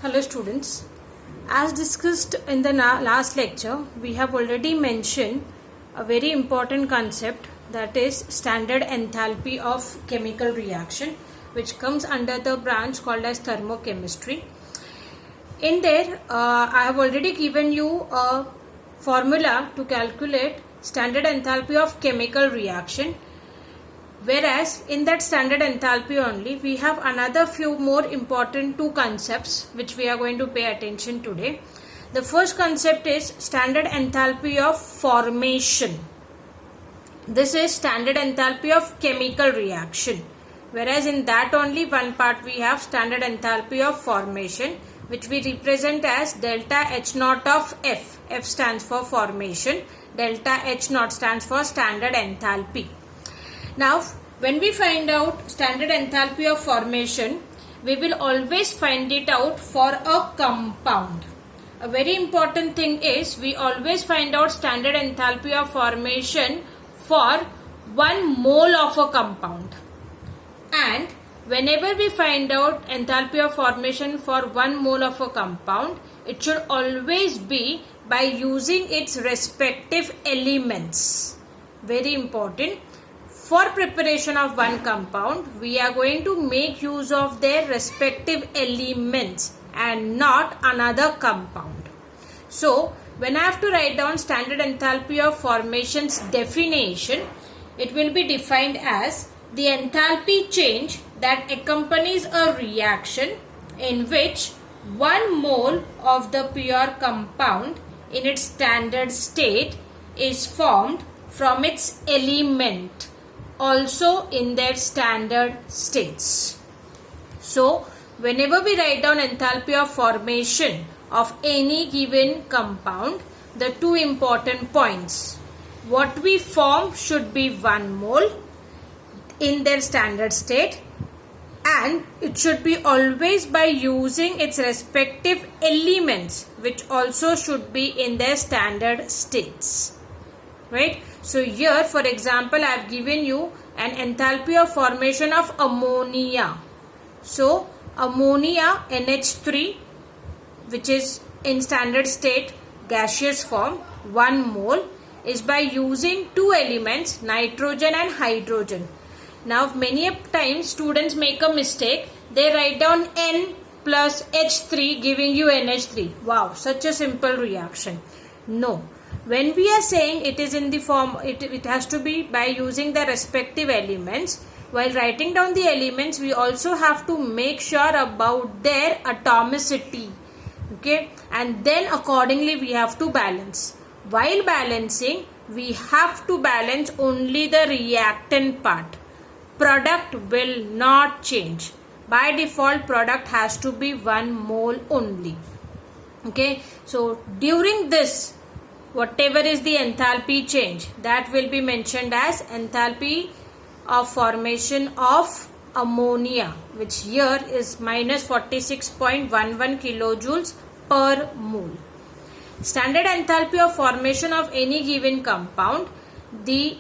Hello students, as discussed in the last lecture, we have already mentioned a very important concept, that is standard enthalpy of chemical reaction, which comes under the branch called as thermochemistry. In there, I have already given you a formula to calculate standard enthalpy of chemical reaction. Whereas in that standard enthalpy only, we have another few more important two concepts which we are going to pay attention today. The first concept is standard enthalpy of formation. This is standard enthalpy of chemical reaction. Whereas in that only one part we have standard enthalpy of formation, which we represent as delta H naught of F. F stands for formation. Delta H naught stands for standard enthalpy. Now, when we find out standard enthalpy of formation, we will always find it out for a compound. A very important thing is we always find out standard enthalpy of formation for 1 mole of a compound. And whenever we find out enthalpy of formation for 1 mole of a compound, it should always be by using its respective elements. Very important. For preparation of one compound, we are going to make use of their respective elements and not another compound. So, when I have to write down standard enthalpy of formation's definition, it will be defined as the enthalpy change that accompanies a reaction in which 1 mole of the pure compound in its standard state is formed from its element also in their standard states. So, whenever we write down enthalpy of formation of any given compound, the two important points. What we form should be 1 mole in their standard state, and it should be always by using its respective elements, which also should be in their standard states. Right? So here, for example, I have given you an enthalpy of formation of ammonia. So ammonia NH3, which is in standard state gaseous form, 1 mole, is by using two elements, nitrogen and hydrogen. Now many times students make a mistake. They write down N plus H3 giving you NH3. Wow, such a simple reaction. No. When we are saying it is in the form, it has to be by using the respective elements. While writing down the elements, we also have to make sure about their atomicity. Okay, and then accordingly we have to balance. While balancing, we have to balance only the reactant part. Product will not change. By default, product has to be 1 mole only. Okay, so during this, whatever is the enthalpy change, that will be mentioned as enthalpy of formation of ammonia, which here is minus 46.11 kilojoules per mole. Standard enthalpy of formation of any given compound, the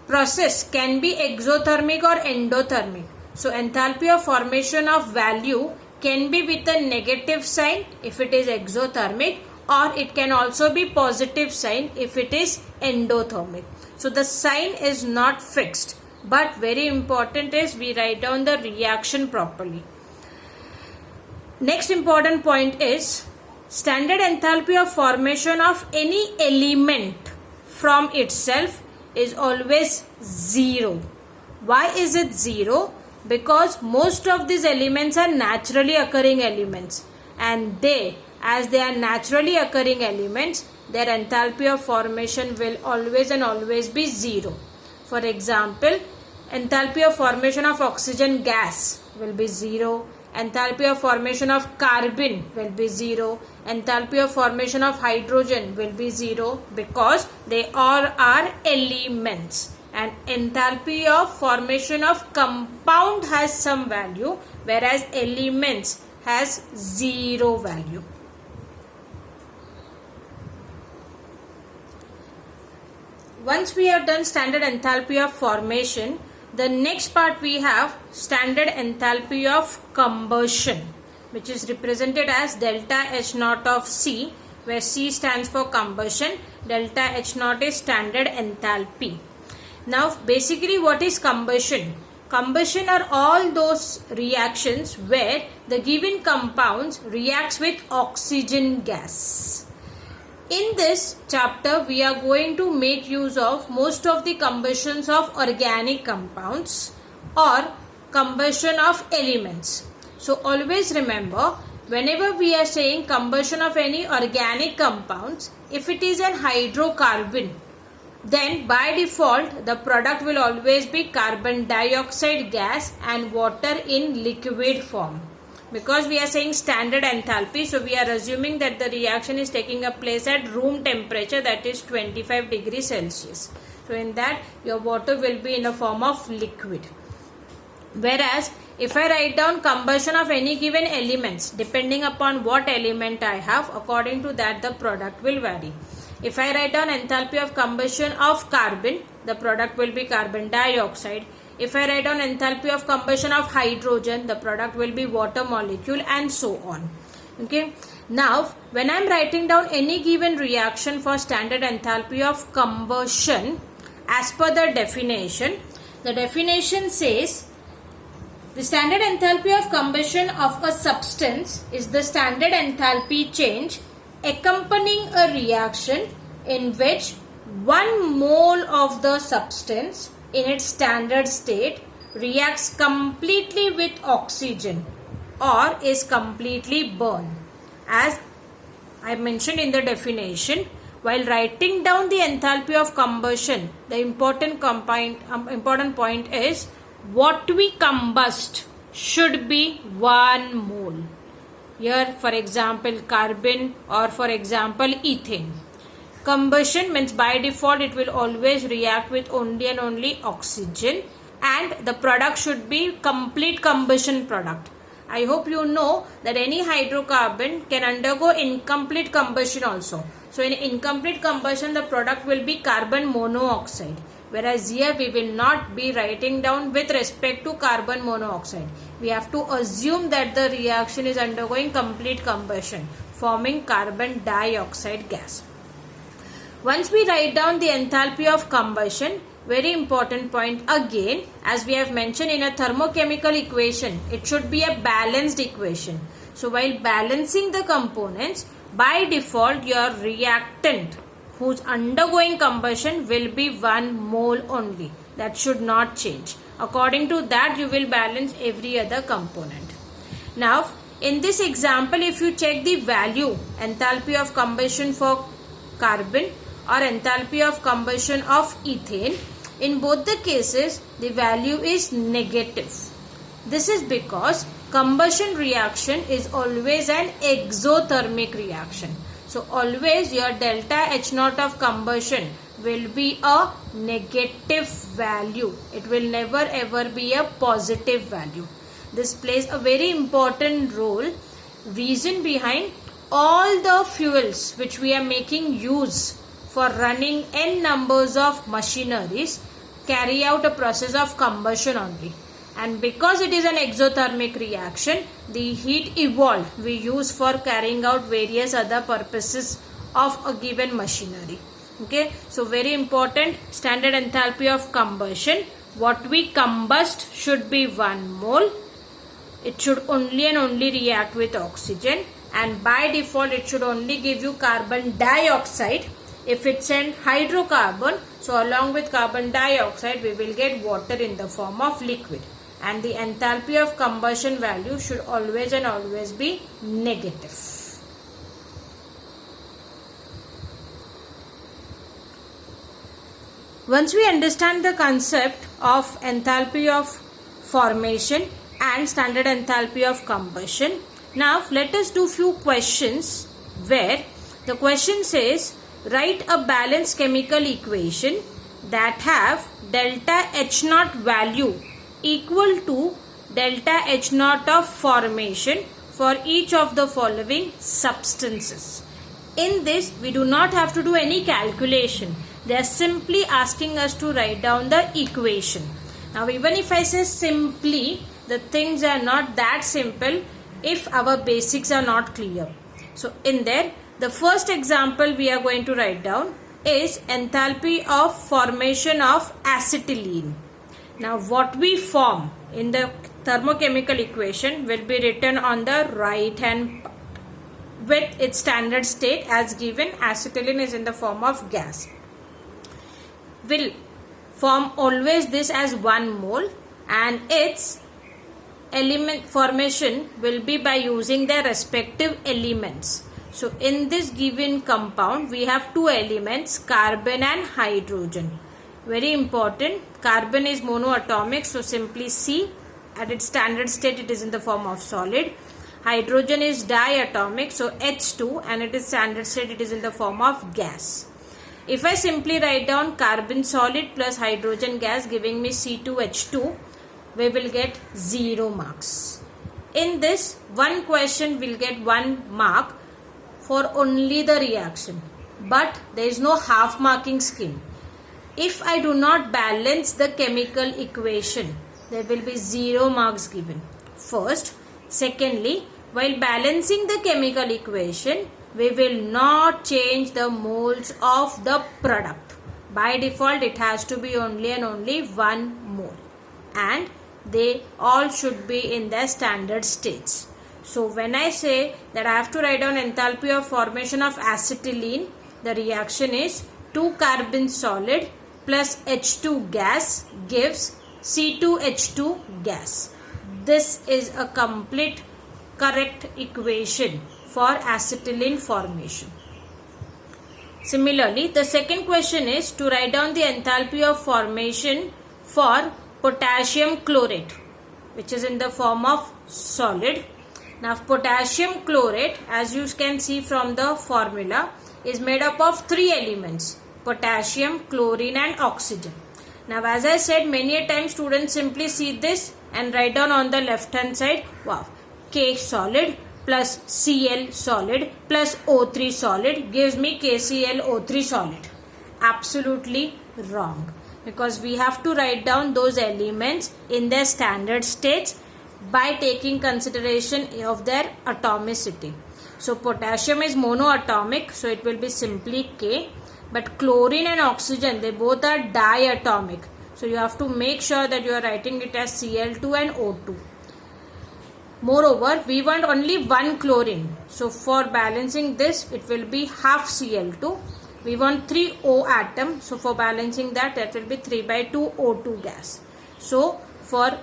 process can be exothermic or endothermic. So enthalpy of formation of value can be with a negative sign if it is exothermic, or it can also be positive sign if it is endothermic. So the sign is not fixed, but very important is we write down the reaction properly. Next important point is standard enthalpy of formation of any element from itself is always 0. Why is it 0? Because most of these elements are naturally occurring elements, and as they are naturally occurring elements, their enthalpy of formation will always and always be 0. For example, enthalpy of formation of oxygen gas will be 0. Enthalpy of formation of carbon will be 0. Enthalpy of formation of hydrogen will be 0, because they all are elements. And enthalpy of formation of compound has some value, whereas elements has 0 value. Once we have done standard enthalpy of formation, the next part we have standard enthalpy of combustion. which is represented as delta H naught of C, where C stands for combustion, delta H naught is standard enthalpy. Now basically what is combustion? Combustion are all those reactions where the given compounds reacts with oxygen gas. In this chapter we are going to make use of most of the combustions of organic compounds or combustion of elements. So always remember, whenever we are saying combustion of any organic compounds, if it is an hydrocarbon, then by default the product will always be carbon dioxide gas and water in liquid form. Because we are saying standard enthalpy, so we are assuming that the reaction is taking a place at room temperature, that is 25 degrees Celsius. So in that your water will be in a form of liquid. Whereas if I write down combustion of any given elements, depending upon what element I have, according to that the product will vary. If I write down enthalpy of combustion of carbon, the product will be carbon dioxide. If I write down enthalpy of combustion of hydrogen, the product will be water molecule, and so on. Okay. Now, when I am writing down any given reaction for standard enthalpy of combustion, as per the definition says, the standard enthalpy of combustion of a substance is the standard enthalpy change accompanying a reaction in which 1 mole of the substance in its standard state reacts completely with oxygen or is completely burned. As I mentioned in the definition, while writing down the enthalpy of combustion, the important point is what we combust should be 1 mole. Here, for example, carbon, or for example, ethane. Combustion means by default it will always react with only and only oxygen, and the product should be complete combustion product. I hope you know that any hydrocarbon can undergo incomplete combustion also. So in incomplete combustion the product will be carbon monoxide. Whereas here we will not be writing down with respect to carbon monoxide. We have to assume that the reaction is undergoing complete combustion, forming carbon dioxide gas. Once we write down the enthalpy of combustion, very important point again, as we have mentioned in a thermochemical equation, it should be a balanced equation. So while balancing the components, by default your reactant who's undergoing combustion will be 1 mole only. That should not change. According to that you will balance every other component. Now in this example, if you check the value, enthalpy of combustion for carbon or enthalpy of combustion of ethane, in both the cases the value is negative. This is because combustion reaction is always an exothermic reaction. So always your delta H naught of combustion will be a negative value. It will never ever be a positive value. This plays a very important role. Reason behind all the fuels which we are making use for running n numbers of machineries carry out a process of combustion only. And because it is an exothermic reaction, the heat evolved we use for carrying out various other purposes of a given machinery. Okay, so very important, standard enthalpy of combustion. What we combust should be 1 mole. It should only and only react with oxygen, and by default it should only give you carbon dioxide. If it's an hydrocarbon, so along with carbon dioxide we will get water in the form of liquid. And the enthalpy of combustion value should always and always be negative. Once we understand the concept of enthalpy of formation and standard enthalpy of combustion, now let us do few questions where the question says, write a balanced chemical equation that have delta H naught value equal to delta H naught of formation for each of the following substances. In this we do not have to do any calculation. They are simply asking us to write down the equation. Now even if I say simply, the things are not that simple. if our basics are not clear. So in there, the first example we are going to write down is enthalpy of formation of acetylene. Now what we form in the thermochemical equation will be written on the right hand part with its standard state as given. Acetylene is in the form of gas. Will form always this as 1 mole, and its element formation will be by using their respective elements. So in this given compound we have 2 elements, carbon and hydrogen. Very important, carbon is monoatomic, so simply C. At its standard state it is in the form of solid. Hydrogen is diatomic, so H2, and it is standard state, it is in the form of gas. If I simply write down carbon solid plus hydrogen gas giving me C2H2, we will get 0 marks. In this, one question will get 1 mark for only the reaction, but there is no half marking scheme. If I do not balance the chemical equation, there will be 0 marks given. First. Secondly, while balancing the chemical equation, we will not change the moles of the product. By default, it has to be only and only 1 mole, and they all should be in their standard states. So when I say that I have to write down enthalpy of formation of acetylene, the reaction is 2 carbon solid plus H2 gas gives C2H2 gas. This is a complete correct equation for acetylene formation. Similarly, the second question is to write down the enthalpy of formation for potassium chlorate, which is in the form of solid. Now potassium chlorate, as you can see from the formula, is made up of 3 elements: potassium, chlorine and oxygen. Now as I said, many a time students simply see this and write down on the left hand side, wow, K solid plus Cl solid plus O3 solid gives me KClO3 solid. Absolutely wrong, because we have to write down those elements in their standard states by taking consideration of their atomicity. So potassium is monoatomic, so it will be simply K, but chlorine and oxygen, they both are diatomic, so you have to make sure that you are writing it as Cl2 and O2. Moreover, we want only 1 chlorine, so for balancing this it will be half Cl2. We want 3 O atom, so for balancing that will be 3/2 O2 gas. So for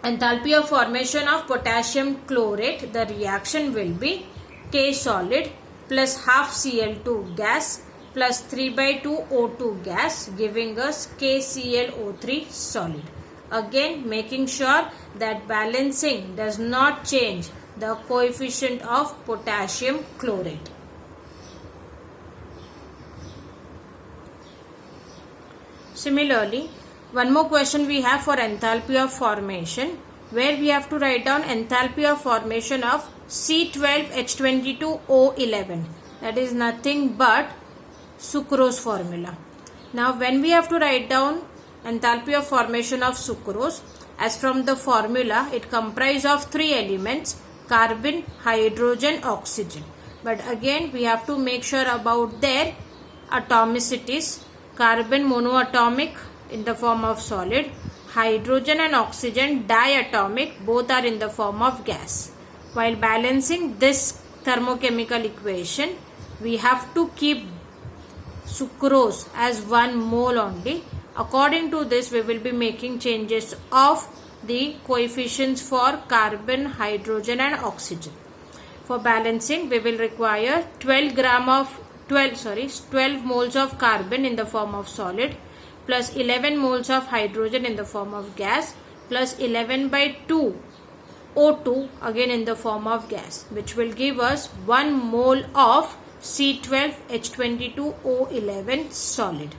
enthalpy of formation of potassium chlorate, the reaction will be K solid plus half Cl2 gas plus 3/2 O2 gas giving us KClO3 solid. Again, making sure that balancing does not change the coefficient of potassium chlorate. Similarly, one more question we have for enthalpy of formation, where we have to write down enthalpy of formation of C12H22O11. That is nothing but sucrose formula. Now when we have to write down enthalpy of formation of sucrose, as from the formula it comprises of 3 elements: carbon, hydrogen, oxygen. But again we have to make sure about their atomicities. Carbon monoatomic in the form of solid, hydrogen and oxygen diatomic, both are in the form of gas. While balancing this thermochemical equation, we have to keep sucrose as 1 mole only. According to this, we will be making changes of the coefficients for carbon, hydrogen and oxygen. For balancing, we will require 12 moles of carbon in the form of solid plus 11 moles of hydrogen in the form of gas plus 11/2 O2 again in the form of gas, which will give us 1 mole of C12H22O11 solid.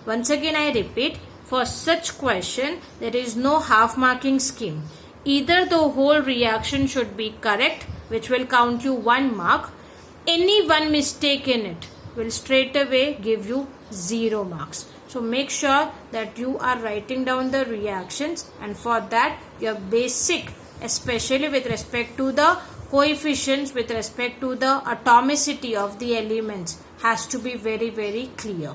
Once again I repeat, for such question there is no half marking scheme. Either the whole reaction should be correct, which will count you 1 mark. Any one mistake in it will straight away give you 0 marks. So make sure that you are writing down the reactions, and for that your basic especially with respect to the coefficients, with respect to the atomicity of the elements, has to be very, very clear.